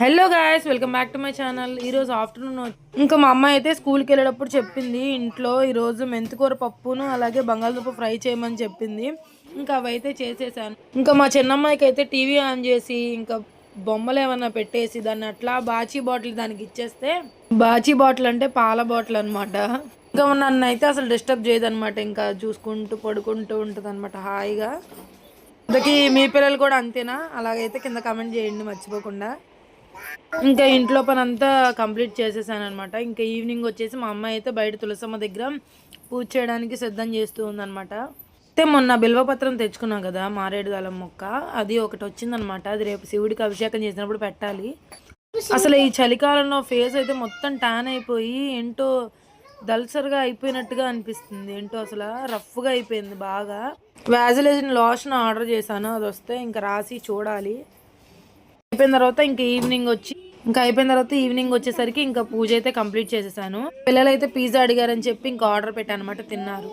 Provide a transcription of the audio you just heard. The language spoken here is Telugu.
Hello guys, welcome back to my channel. ఈరోజు ఆఫ్టర్నూన్ ఇంకా మా అమ్మ అయితే స్కూల్కి వెళ్ళేటప్పుడు చెప్పింది ఇంట్లో ఈరోజు మెంతికూర పప్పును అలాగే బంగాళదుంప ఫ్రై చేయమని చెప్పింది. ఇంకా అవైతే చేసేసాను. ఇంకా మా చిన్నమ్మాయికి అయితే టీవీ ఆన్ చేసి ఇంకా బొమ్మలు ఏమన్నా పెట్టేసి దాన్ని అట్లా బాచీ బాటిల్ దానికి ఇచ్చేస్తే, బాచీ బాటిల్ అంటే పాల బాటిల్ అనమాట. ఇంకా నన్ను అయితే అసలు డిస్టర్బ్ చేయదనమాట. ఇంకా చూసుకుంటూ పడుకుంటూ ఉంటుంది అనమాట హాయిగా. ఇంతకీ మీ పిల్లలు కూడా అంతేనా? అలాగైతే కింద కామెంట్ చేయండి మర్చిపోకుండా. ఇంకా ఇంట్లో పని అంతా కంప్లీట్ చేసేసాను అనమాట. ఇంకా ఈవినింగ్ వచ్చేసి మా అమ్మాయి అయితే బయట తులసమ్మ దగ్గర పూజ చేయడానికి సిద్ధం చేస్తూ ఉందనమాట. అయితే మొన్న బిల్వపత్రం తెచ్చుకున్నాం కదా, మారేడు దళం మొక్క, అది ఒకటి వచ్చిందనమాట. అది రేపు శివుడికి అభిషేకం చేసినప్పుడు పెట్టాలి. అసలు ఈ చలికాలంలో ఫేస్ అయితే మొత్తం ట్యాన్ అయిపోయి ఏంటో దల్సర్గా అయిపోయినట్టుగా అనిపిస్తుంది. ఏంటో అసలు రఫ్గా అయిపోయింది బాగా. వ్యాజిలైజిన్ లోషన్ ఆర్డర్ చేశాను, అది వస్తే ఇంకా రాసి చూడాలి. అయిపోయిన తర్వాత ఈవినింగ్ వచ్చేసరికి ఇంకా పూజ అయితే కంప్లీట్ చేసేసాను. పిల్లలు అయితే పిజ్జా అడిగారని చెప్పి ఇంకా ఆర్డర్ పెట్టాను అనమాట, తిన్నారు.